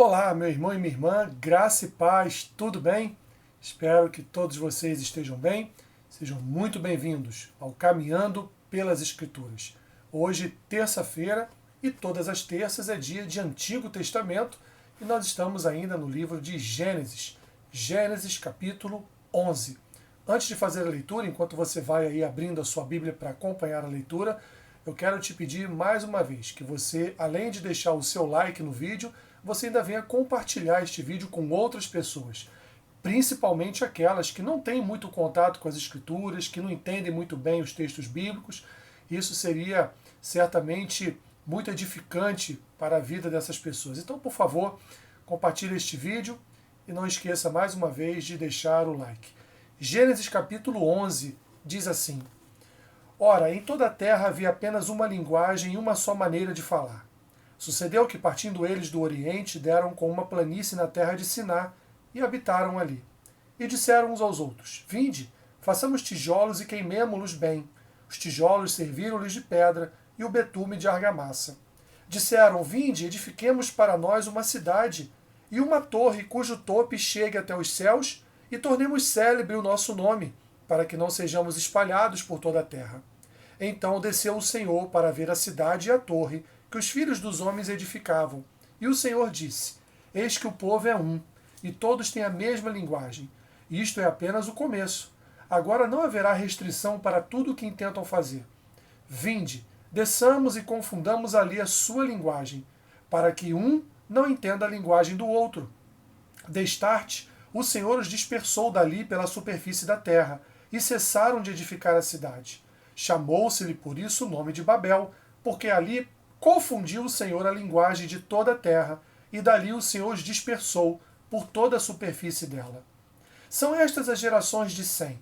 Olá, meu irmão e minha irmã, graça e paz, tudo bem? Espero que todos vocês estejam bem. Sejam muito bem-vindos ao Caminhando pelas Escrituras. Hoje, terça-feira, e todas as terças é dia de Antigo Testamento, e nós estamos ainda no livro de Gênesis, Gênesis capítulo 11. Antes de fazer a leitura, enquanto você vai aí abrindo a sua Bíblia para acompanhar a leitura, eu quero te pedir mais uma vez que você, além de deixar o seu like no vídeo, você ainda venha compartilhar este vídeo com outras pessoas, principalmente aquelas que não têm muito contato com as escrituras, que não entendem muito bem os textos bíblicos. Isso seria certamente muito edificante para a vida dessas pessoas. Então, por favor, compartilhe este vídeo e não esqueça mais uma vez de deixar o like. Gênesis capítulo 11 diz assim: Ora, em toda a terra havia apenas uma linguagem e uma só maneira de falar. Sucedeu que, partindo eles do Oriente, deram com uma planície na terra de Siná e habitaram ali. E disseram uns aos outros: Vinde, façamos tijolos e queimemo-los bem. Os tijolos serviram-lhes de pedra e o betume de argamassa. Disseram: Vinde, edifiquemos para nós uma cidade e uma torre cujo tope chegue até os céus e tornemos célebre o nosso nome, para que não sejamos espalhados por toda a terra. Então desceu o Senhor para ver a cidade e a torre que os filhos dos homens edificavam. E o Senhor disse: Eis que o povo é um, e todos têm a mesma linguagem. Isto é apenas o começo. Agora não haverá restrição para tudo o que intentam fazer. Vinde, desçamos e confundamos ali a sua linguagem, para que um não entenda a linguagem do outro. Destarte, o Senhor os dispersou dali pela superfície da terra, e cessaram de edificar a cidade. Chamou-se-lhe por isso o nome de Babel, porque ali confundiu o Senhor a linguagem de toda a terra, e dali o Senhor os dispersou por toda a superfície dela. São estas as gerações de Sem.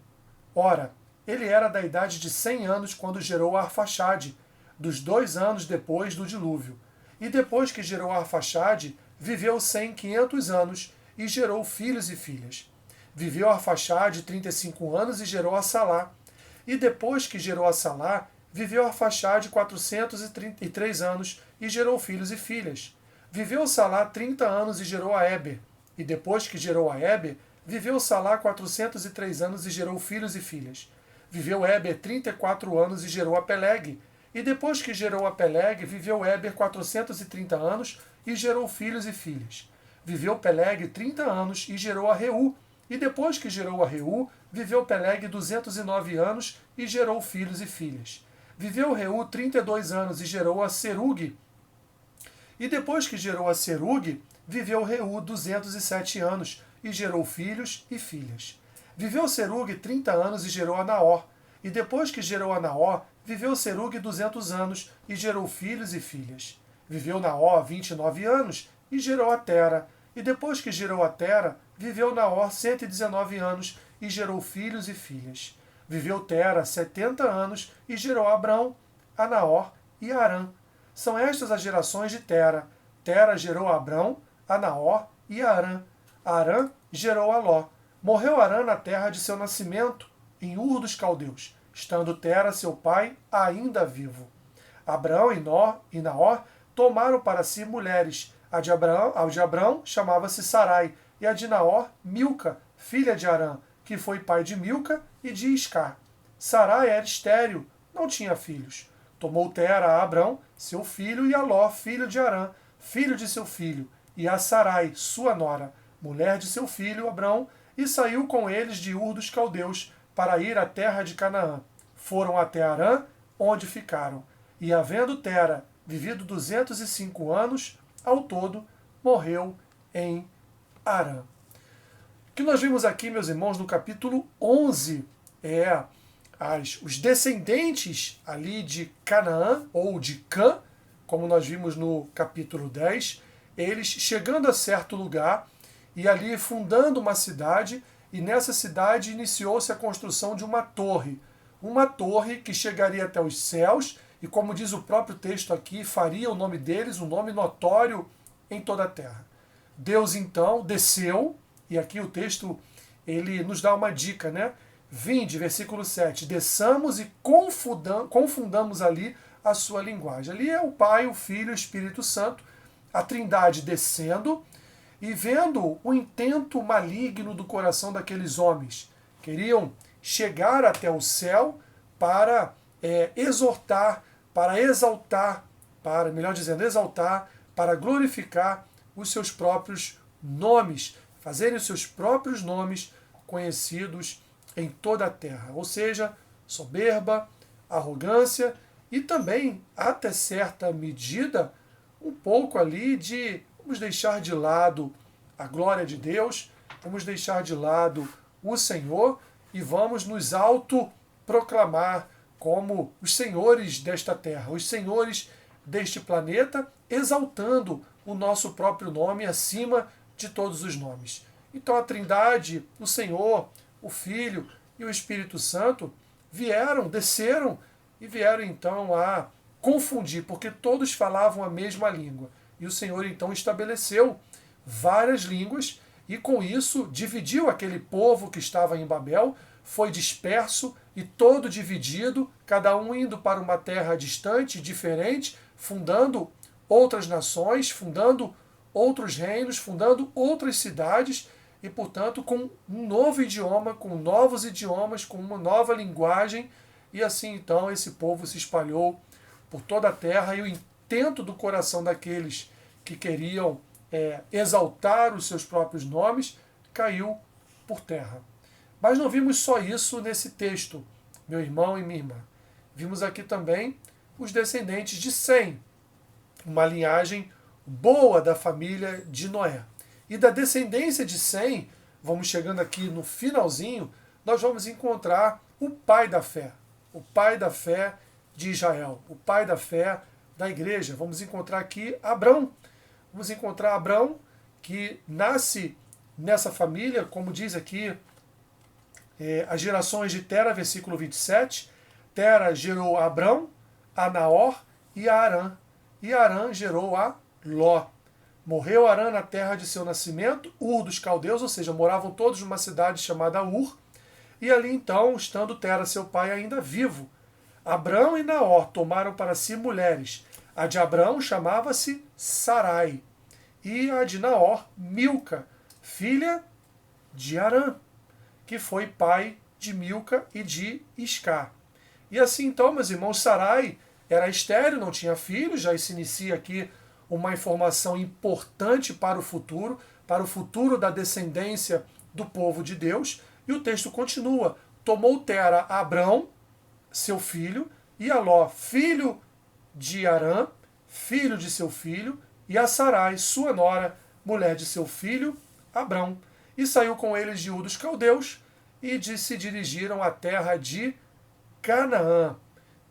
Ora, ele era da idade de 100 anos quando gerou Arfaxade, dos 2 anos depois do dilúvio. E depois que gerou Arfaxade, viveu Sem 500 anos e gerou filhos e filhas. Viveu Arfaxade 35 anos e gerou a Salá. E depois que gerou a Salá, viveu Arfaxade 433 anos e gerou filhos e filhas. Viveu Salá 30 anos e gerou a Éber. E depois que gerou a Éber, viveu Salá 403 anos e gerou filhos e filhas. Viveu Éber 34 anos e gerou a Peleg. E depois que gerou a Peleg, viveu Éber 430 anos e gerou filhos e filhas. Viveu Peleg 30 anos e gerou a Reu. E depois que gerou a Reu, viveu Peleg 209 anos e gerou filhos e filhas. Viveu Reu 32 anos e gerou a Serug. E depois que gerou a Serug, viveu Reu 207 anos e gerou filhos e filhas. Viveu Serug 30 anos e gerou a Naor. E depois que gerou a Naor, viveu Serug 200 anos e gerou filhos e filhas. Viveu Naor 29 anos e gerou a Tera. E depois que gerou a Tera, viveu Naor 119 anos e gerou filhos e filhas. Viveu Tera 70 anos e gerou a Abrão, a Naor e a Arã. São estas as gerações de Tera. Tera gerou a Abrão, a Naor e a Arã. Arã gerou a Ló. Morreu Arã na terra de seu nascimento, em Ur dos Caldeus, estando Tera, seu pai, ainda vivo. Abrão e Naor tomaram para si mulheres. A de Abrão chamava-se Sarai, e a de Naor, Milca, filha de Arã, que foi pai de Milca e de Iscar. Sarai era estéril, não tinha filhos. Tomou Tera a Abrão, seu filho, e a Ló, filho de Arã, filho de seu filho, e a Sarai, sua nora, mulher de seu filho, Abrão, e saiu com eles de Ur dos Caldeus, para ir à terra de Canaã. Foram até Arã, onde ficaram. E havendo Tera vivido 205 anos, ao todo, morreu em Arã. O que nós vimos aqui, meus irmãos, no capítulo 11, é os descendentes ali de Canaã, ou de Cã, como nós vimos no capítulo 10, eles chegando a certo lugar e ali fundando uma cidade, e nessa cidade iniciou-se a construção de uma torre que chegaria até os céus, e como diz o próprio texto aqui, faria o nome deles um nome notório em toda a terra. Deus então desceu, e aqui o texto ele nos dá uma dica, né? Vinde, versículo 7, desçamos e confundamos ali a sua linguagem. Ali é o Pai, o Filho e o Espírito Santo, a Trindade descendo, e vendo o intento maligno do coração daqueles homens, queriam chegar até o céu para exortar, para exaltar, para, melhor dizendo, exaltar, para glorificar os seus próprios nomes, fazerem os seus próprios nomes conhecidos em toda a terra. Ou seja, soberba, arrogância e também, até certa medida, um pouco ali de vamos deixar de lado a glória de Deus, vamos deixar de lado o Senhor e vamos nos autoproclamar como os senhores desta terra, os senhores deste planeta, exaltando o nosso próprio nome acima de todos os nomes. Então a Trindade, o Senhor, o Filho e o Espírito Santo desceram e vieram então a confundir, porque todos falavam a mesma língua. E o Senhor então estabeleceu várias línguas e com isso dividiu aquele povo que estava em Babel, foi disperso e todo dividido, cada um indo para uma terra distante, diferente, fundando outras nações, fundando outros reinos, fundando outras cidades e, portanto, com um novo idioma, com novos idiomas, com uma nova linguagem. E assim, então, esse povo se espalhou por toda a terra e o intento do coração daqueles que queriam exaltar os seus próprios nomes caiu por terra. Mas não vimos só isso nesse texto, meu irmão e minha irmã. Vimos aqui também os descendentes de Sem, uma linhagem boa da família de Noé. E da descendência de Sem, vamos chegando aqui no finalzinho, nós vamos encontrar o pai da fé de Israel, o pai da fé da igreja. Vamos encontrar aqui Abrão. Vamos encontrar Abrão, que nasce nessa família, como diz aqui as gerações de Tera, versículo 27. Tera gerou a Abrão, a Naor e a Arã. E Arã gerou a Ló. Morreu Arã na terra de seu nascimento, Ur dos caldeus, ou seja, moravam todos numa cidade chamada Ur. E ali então, estando Tera, seu pai, ainda vivo, Abrão e Naor tomaram para si mulheres. A de Abrão chamava-se Sarai, e a de Naor, Milca, filha de Arã, que foi pai de Milca e de Iscar. E assim então, meus irmãos, Sarai era estéril, não tinha filhos, já se inicia aqui uma informação importante para o futuro da descendência do povo de Deus. E o texto continua: tomou Tera a Abrão, seu filho, e a Ló, filho de Arã, filho de seu filho, e a Sarai, sua nora, mulher de seu filho, Abrão. E saiu com eles de Ur dos caldeus e se dirigiram à terra de Canaã.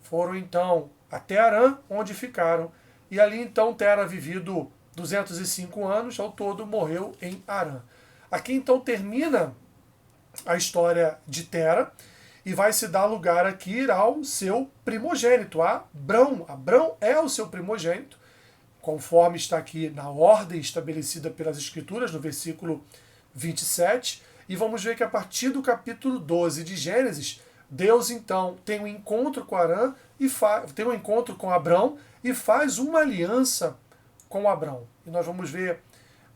Foram então até Arã, onde ficaram. E ali então Tera, vivido 205 anos, ao todo morreu em Arã. Aqui então termina a história de Tera e vai se dar lugar aqui ao seu primogênito, Abrão. Abrão é o seu primogênito, conforme está aqui na ordem estabelecida pelas Escrituras, no versículo 27. E vamos ver que a partir do capítulo 12 de Gênesis, Deus então tem um encontro com Arã e tem um encontro com Abrão e faz uma aliança com Abrão. E nós vamos ver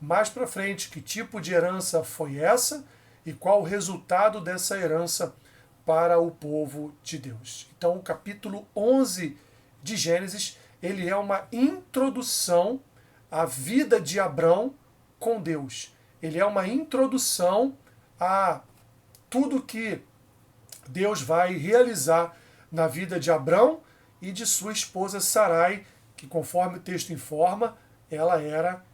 mais para frente que tipo de herança foi essa e qual o resultado dessa herança para o povo de Deus. Então, o capítulo 11 de Gênesis, ele é uma introdução à vida de Abrão com Deus. Ele é uma introdução a tudo que Deus vai realizar na vida de Abrão e de sua esposa Sarai, que, conforme o texto informa, ela era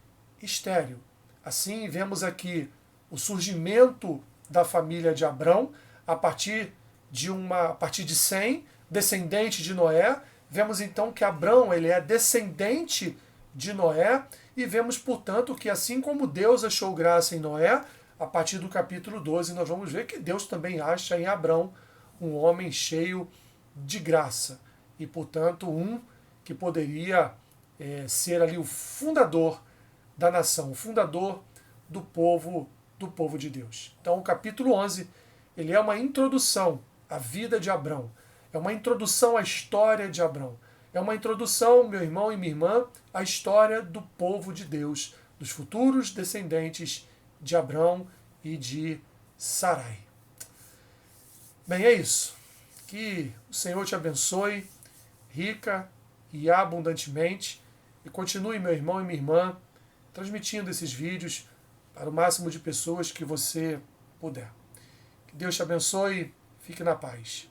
estéril. Assim, vemos aqui o surgimento da família de Abrão a partir de Sem, descendente de Noé. Vemos então que Abrão ele é descendente de Noé e vemos, portanto, que assim como Deus achou graça em Noé, a partir do capítulo 12 nós vamos ver que Deus também acha em Abrão um homem cheio de graça e, portanto, um que poderia ser ali o fundador da nação, o fundador do povo de Deus. Então, o capítulo 11 ele é uma introdução à vida de Abrão, é uma introdução à história de Abrão, é uma introdução, meu irmão e minha irmã, à história do povo de Deus, dos futuros descendentes de Abrão e de Sarai. Bem, é isso. Que o Senhor te abençoe rica e abundantemente e continue, meu irmão e minha irmã, transmitindo esses vídeos para o máximo de pessoas que você puder. Que Deus te abençoe. Fique na paz.